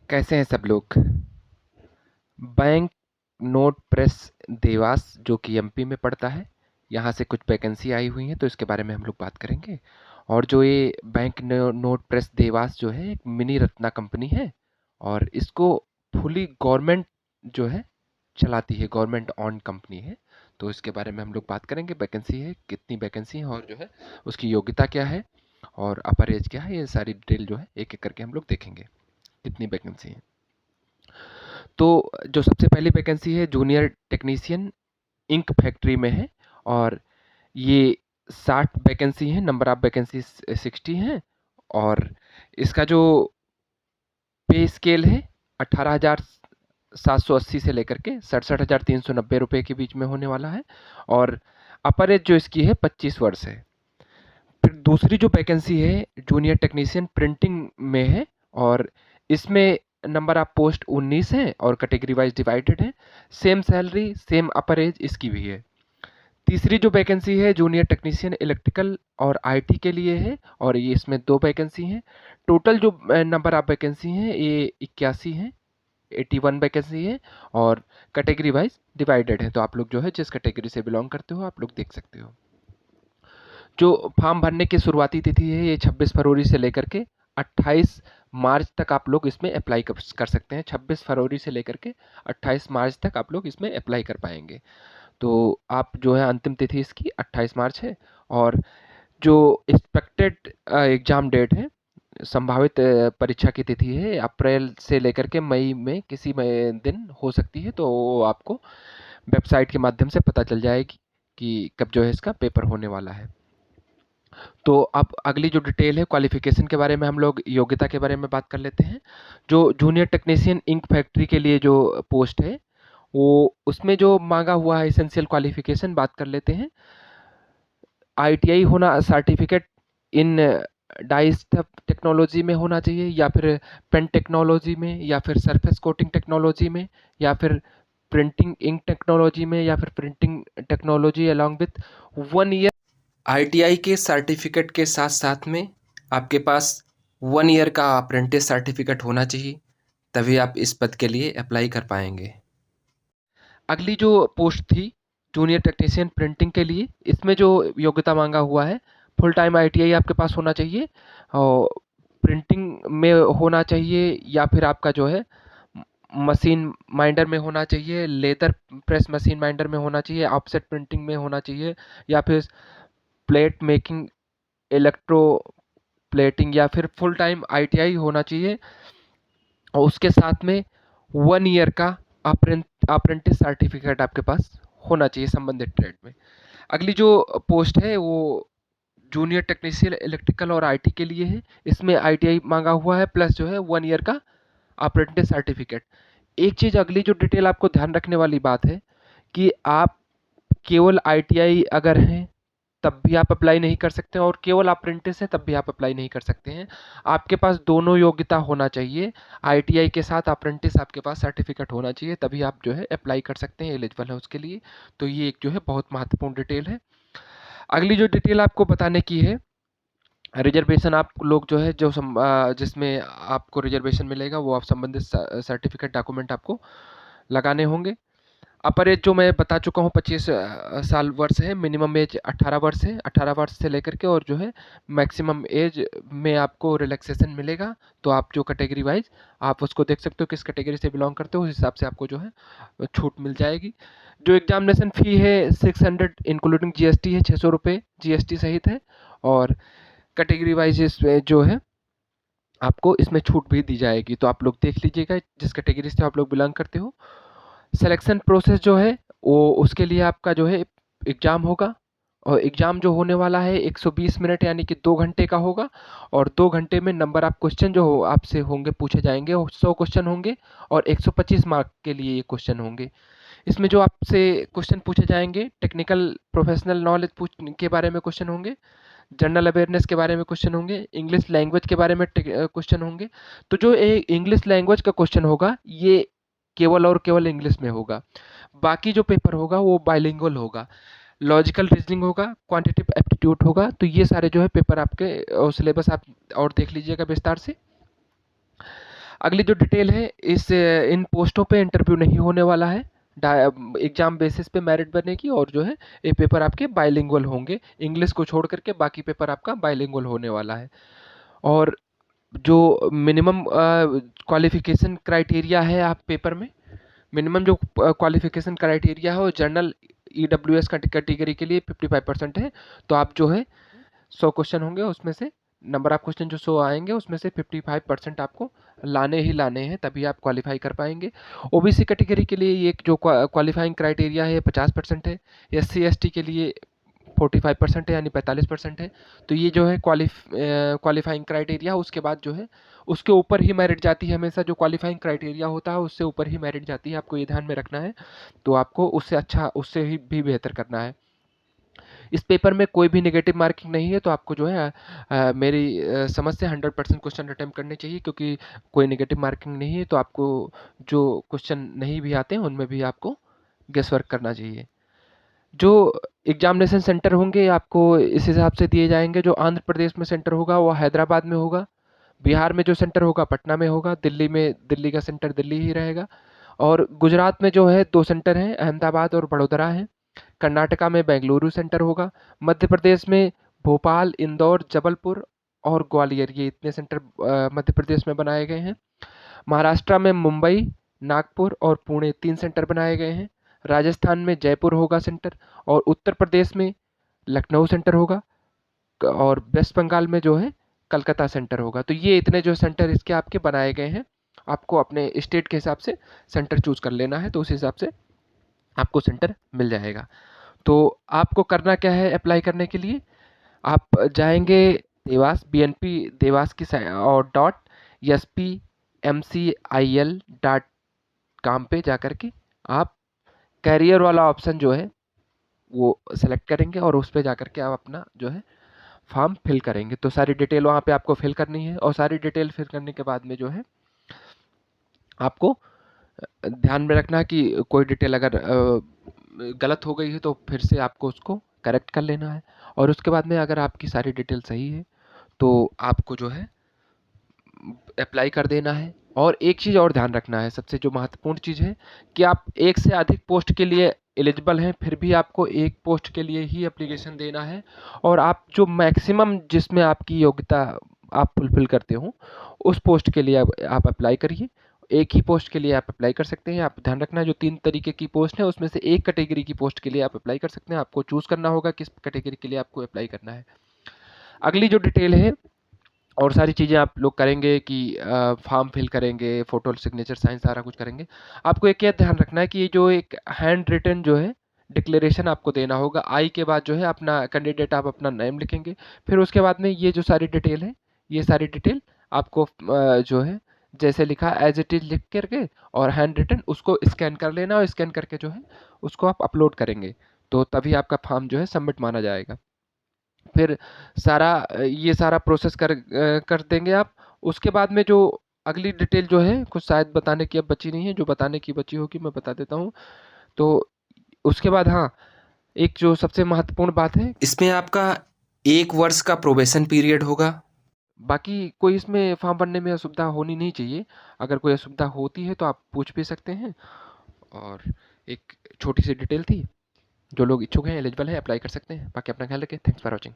कैसे हैं सब लोग। बैंक नोट प्रेस देवास जो कि एमपी में पड़ता है, यहाँ से कुछ वैकेंसी आई हुई हैं तो इसके बारे में हम लोग बात करेंगे। और जो ये बैंक नोट प्रेस देवास जो है एक मिनी रत्ना कंपनी है और इसको फुली गवर्नमेंट जो है चलाती है, गवर्नमेंट ऑन कंपनी है। तो इसके बारे में हम लोग बात करेंगे, वैकेंसी है कितनी वैकेंसी है और जो है उसकी योग्यता क्या है और अपर एज क्या है, ये सारी डिटेल जो है एक एक करके हम लोग देखेंगे कितनी वैकेंसी है। तो जो सबसे पहली वैकेंसी है जूनियर टेक्नीशियन इंक फैक्ट्री में है और ये 60 वैकेंसी है, नंबर ऑफ वैकेंसी 60 है। और इसका जो पे स्केल है 18,780 से लेकर के 67,390 रुपये के बीच में होने वाला है। और अपर एज जो इसकी है 25 वर्ष है। फिर दूसरी जो वैकेंसी है जूनियर टेक्नीशियन प्रिंटिंग में है और इसमें नंबर ऑफ पोस्ट 19 है और कैटेगरी वाइज डिवाइडेड है। सेम सैलरी सेम अपर एज इसकी भी है। तीसरी जो वैकेंसी है जूनियर टेक्नीशियन इलेक्ट्रिकल और आईटी के लिए है और ये इसमें 2 वैकेंसी हैं। टोटल जो नंबर ऑफ वैकेंसी हैं ये 81 हैं, 81 वैकेंसी है और कैटेगरी वाइज डिवाइडेड है। तो आप लोग जो है जिस कैटेगरी से बिलोंग करते हो आप लोग देख सकते हो। जो फॉर्म भरने की शुरुआती तिथि है ये 26 फरवरी से लेकर के 28 मार्च तक आप लोग इसमें अप्लाई कर सकते हैं। 26 फरवरी से लेकर के 28 मार्च तक आप लोग इसमें अप्लाई कर पाएंगे। तो आप जो है अंतिम तिथि इसकी 28 मार्च है। और जो एक्सपेक्टेड एग्ज़ाम डेट है, संभावित परीक्षा की तिथि है अप्रैल से लेकर के मई में किसी दिन हो सकती है। तो वो आपको वेबसाइट के माध्यम से पता चल जाएगी कि कब जो है इसका पेपर होने वाला है। तो अब अगली जो डिटेल है क्वालिफिकेशन के बारे में हम लोग योग्यता के बारे में बात कर लेते हैं। जो जूनियर टेक्नीशियन इंक फैक्ट्री के लिए जो पोस्ट है वो उसमें जो मांगा हुआ है एसेंशियल क्वालिफिकेशन बात कर लेते हैं। आईटीआई होना, सर्टिफिकेट इन डाइस टेक्नोलॉजी में होना चाहिए या फिर पेन टेक्नोलॉजी में या फिर सरफेस कोटिंग टेक्नोलॉजी में या फिर प्रिंटिंग इंक टेक्नोलॉजी में या फिर printing technology along with 1 year ITI के सर्टिफिकेट के साथ साथ में आपके पास 1 ईयर का अप्रेंटिस सर्टिफिकेट होना चाहिए, तभी आप इस पद के लिए अप्लाई कर पाएंगे। अगली जो पोस्ट थी जूनियर टेक्नीशियन प्रिंटिंग के लिए, इसमें जो योग्यता मांगा हुआ है फुल टाइम आईटीआई आपके पास होना चाहिए और प्रिंटिंग में होना चाहिए या फिर आपका जो है मशीन माइंडर में होना चाहिए, लेदर प्रेस मशीन माइंडर में होना चाहिए, ऑफसेट प्रिंटिंग में होना चाहिए या फिर प्लेट मेकिंग, इलेक्ट्रो प्लेटिंग या फिर फुल टाइम आईटीआई होना चाहिए। और उसके साथ में 1 ईयर का अप्रेंटिस सर्टिफिकेट आपके पास होना चाहिए संबंधित ट्रेड में। अगली जो पोस्ट है वो जूनियर टेक्नीशियन इलेक्ट्रिकल और आईटी के लिए है। इसमें आईटीआई मांगा हुआ है प्लस जो है 1 ईयर का अप्रेंटिस सर्टिफिकेट। एक चीज़ अगली जो डिटेल आपको ध्यान रखने वाली बात है कि आप केवल आईटीआई अगर हैं तब भी आप अप्लाई नहीं कर सकते हैं और केवल अप्रेंटिस है तब भी आप अप्लाई नहीं कर सकते हैं। आपके पास दोनों योग्यता होना चाहिए, आईटीआई के साथ अप्रेंटिस आपके पास सर्टिफिकेट होना चाहिए, तभी आप जो है अप्लाई कर सकते हैं, एलिजिबल है उसके लिए। तो ये एक जो है बहुत महत्वपूर्ण डिटेल है। अगली जो डिटेल आपको बताने की है, रिजर्वेशन आप लोग जो है जिसमें आपको रिजर्वेशन मिलेगा वो आप संबंधित सर्टिफिकेट डॉक्यूमेंट आपको लगाने होंगे। अपर एज जो मैं बता चुका हूँ 25 साल वर्ष है, मिनिमम एज 18 वर्ष है, 18 वर्ष से लेकर के और जो है मैक्सिमम एज में आपको रिलैक्सेशन मिलेगा। तो आप जो कैटेगरी वाइज आप उसको देख सकते हो किस कैटेगरी से बिलोंग करते हो, उस हिसाब से आपको जो है छूट मिल जाएगी। जो एग्जामिनेशन फ़ी है 600 इंक्लूडिंग जीएसटी है, 600 रुपये जीएसटी सहित है। और कैटेगरी वाइज इसमें जो है आपको इसमें छूट भी दी जाएगी। तो आप लोग देख लीजिएगा जिस कैटेगरी से आप लोग बिलोंग करते हो। सिलेक्शन प्रोसेस जो है वो उसके लिए आपका जो है एग्ज़ाम होगा और एग्ज़ाम जो होने वाला है 120 मिनट यानी कि 2 घंटे का होगा। और 2 घंटे में नंबर ऑफ क्वेश्चन जो आपसे होंगे पूछे जाएंगे वो 100 क्वेश्चन होंगे और 125 मार्क के लिए ये क्वेश्चन होंगे। इसमें जो आपसे क्वेश्चन पूछे जाएंगे टेक्निकल प्रोफेशनल नॉलेज के बारे में क्वेश्चन होंगे, जनरल अवेयरनेस के बारे में क्वेश्चन होंगे, इंग्लिश लैंग्वेज के बारे में क्वेश्चन होंगे। तो जो इंग्लिश लैंग्वेज का क्वेश्चन होगा ये केवल और केवल इंग्लिश में होगा। बाकी जो पेपर होगा वो बाइलिंगुअल होगा, लॉजिकल रीजनिंग होगा, क्वांटिटेटिव एप्टीट्यूड होगा। तो ये सारे जो है पेपर आपके सिलेबस आप और देख लीजिएगा विस्तार से। अगली जो डिटेल है, इन पोस्टों पे इंटरव्यू नहीं होने वाला है, एग्जाम बेसिस पे मेरिट बनेगी, और जो है ये पेपर आपके बाइलिंगुअल होंगे, इंग्लिश को छोड़ करके बाकी पेपर आपका बाइलिंगुअल होने वाला है। और जो मिनिमम क्वालिफिकेशन क्राइटेरिया है आप पेपर में, मिनिमम जो क्वालिफिकेशन क्राइटेरिया है वो जनरल EWS कैटेगरी के लिए 55% है। तो आप जो है 100 क्वेश्चन होंगे, उसमें से नंबर ऑफ क्वेश्चन जो 100 आएंगे उसमें से 55% आपको लाने ही लाने हैं, तभी आप क्वालिफाई कर पाएंगे। OBC कैटेगरी के लिए ये जो क्वालिफाइंग क्राइटेरिया है 50% है, SC ST के लिए 45% है, यानी 45% है। तो ये जो है क्वालिफाइंग क्राइटेरिया, उसके बाद जो है उसके ऊपर ही मेरिट जाती है। हमेशा जो क्वालिफाइंग क्राइटेरिया होता है उससे ऊपर ही मेरिट जाती है, आपको ये ध्यान में रखना है। तो आपको उससे अच्छा, उससे ही भी बेहतर करना है। इस पेपर में कोई भी नेगेटिव मार्किंग नहीं है, तो आपको जो है मेरी समझ से 100% क्वेश्चन अटेम्प्ट करने चाहिए, क्योंकि कोई नेगेटिव मार्किंग नहीं है। तो आपको जो क्वेश्चन नहीं भी आते हैं उनमें भी आपको गेस वर्क करना चाहिए। जो एग्जामिनेशन सेंटर होंगे आपको इस हिसाब से दिए जाएंगे। जो आंध्र प्रदेश में सेंटर होगा वो हैदराबाद में होगा, बिहार में जो सेंटर होगा पटना में होगा, दिल्ली का सेंटर दिल्ली ही रहेगा, और गुजरात में जो है 2 सेंटर हैं, अहमदाबाद और बड़ोदरा हैं। कर्नाटका में बेंगलुरु सेंटर होगा। मध्य प्रदेश में भोपाल, इंदौर, जबलपुर और ग्वालियर, ये इतने सेंटर मध्य प्रदेश में बनाए गए हैं। महाराष्ट्र में मुंबई, नागपुर और पुणे 3 सेंटर बनाए गए हैं। राजस्थान में जयपुर होगा सेंटर, और उत्तर प्रदेश में लखनऊ सेंटर होगा, और वेस्ट बंगाल में जो है कलकत्ता सेंटर होगा। तो ये इतने जो सेंटर इसके आपके बनाए गए हैं। आपको अपने स्टेट के हिसाब से सेंटर चूज कर लेना है, तो उस हिसाब से आपको सेंटर मिल जाएगा। तो आपको करना क्या है अप्लाई करने के लिए? आप जाएंगे देवास, BNP देवास की और .spmcil.com पे जा कर के आप कैरियर वाला ऑप्शन जो है वो सेलेक्ट करेंगे, और उस पे जा कर के आप अपना जो है फॉर्म फिल करेंगे। तो सारी डिटेल वहाँ पे आपको फिल करनी है, और सारी डिटेल फिल करने के बाद में जो है आपको ध्यान में रखना है कि कोई डिटेल अगर गलत हो गई है तो फिर से आपको उसको करेक्ट कर लेना है। और उसके बाद में अगर आपकी सारी डिटेल सही है तो आपको जो है अप्लाई कर देना है। और एक चीज़ और ध्यान रखना है, सबसे जो महत्वपूर्ण चीज़ है कि आप एक से अधिक पोस्ट के लिए एलिजिबल हैं, फिर भी आपको एक पोस्ट के लिए ही एप्लीकेशन देना है। और आप जो मैक्सिमम जिसमें आपकी योग्यता आप फुलफिल करते हो उस पोस्ट के लिए आप अप्लाई करिए। एक ही पोस्ट के लिए आप अप्लाई कर सकते हैं। आप ध्यान रखना है जो 3 तरीके की पोस्ट है उसमें से एक कैटेगरी की पोस्ट के लिए आप अप्लाई कर सकते हैं। आपको चूज़ करना होगा किस कैटेगरी के लिए आपको अप्लाई करना है। अगली जो डिटेल है और सारी चीज़ें आप लोग करेंगे कि फॉर्म फिल करेंगे, फ़ोटो, सिग्नेचर, साइन सारा कुछ करेंगे। आपको एक क्या ध्यान रखना है कि ये जो एक हैंड रिटन जो है डिक्लेरेशन आपको देना होगा। आई के बाद जो है अपना कैंडिडेट आप अपना नेम लिखेंगे, फिर उसके बाद में ये जो सारी डिटेल है, ये सारी डिटेल आपको जो है जैसे लिखा एज इट इज़ लिख करके और हैंड रिटन उसको स्कैन कर लेना, और स्कैन करके जो है उसको आप अपलोड करेंगे, तो तभी आपका फॉर्म जो है सबमिट माना जाएगा। फिर ये सारा प्रोसेस कर देंगे आप। उसके बाद में जो अगली डिटेल जो है कुछ शायद बताने की अब बची नहीं है, जो बताने की बची होगी मैं बता देता हूँ। तो उसके बाद हाँ, एक जो सबसे महत्वपूर्ण बात है, इसमें आपका 1 वर्ष का प्रोबेशन पीरियड होगा। बाकी कोई इसमें फॉर्म भरने में असुविधा होनी नहीं चाहिए। अगर कोई असुविधा होती है तो आप पूछ भी सकते हैं। और एक छोटी सी डिटेल थी, जो लोग इच्छुक हैं, एलिजिबल हैं, अप्लाई कर सकते हैं। बाकी अपना ख्याल रखें। Thanks for watching.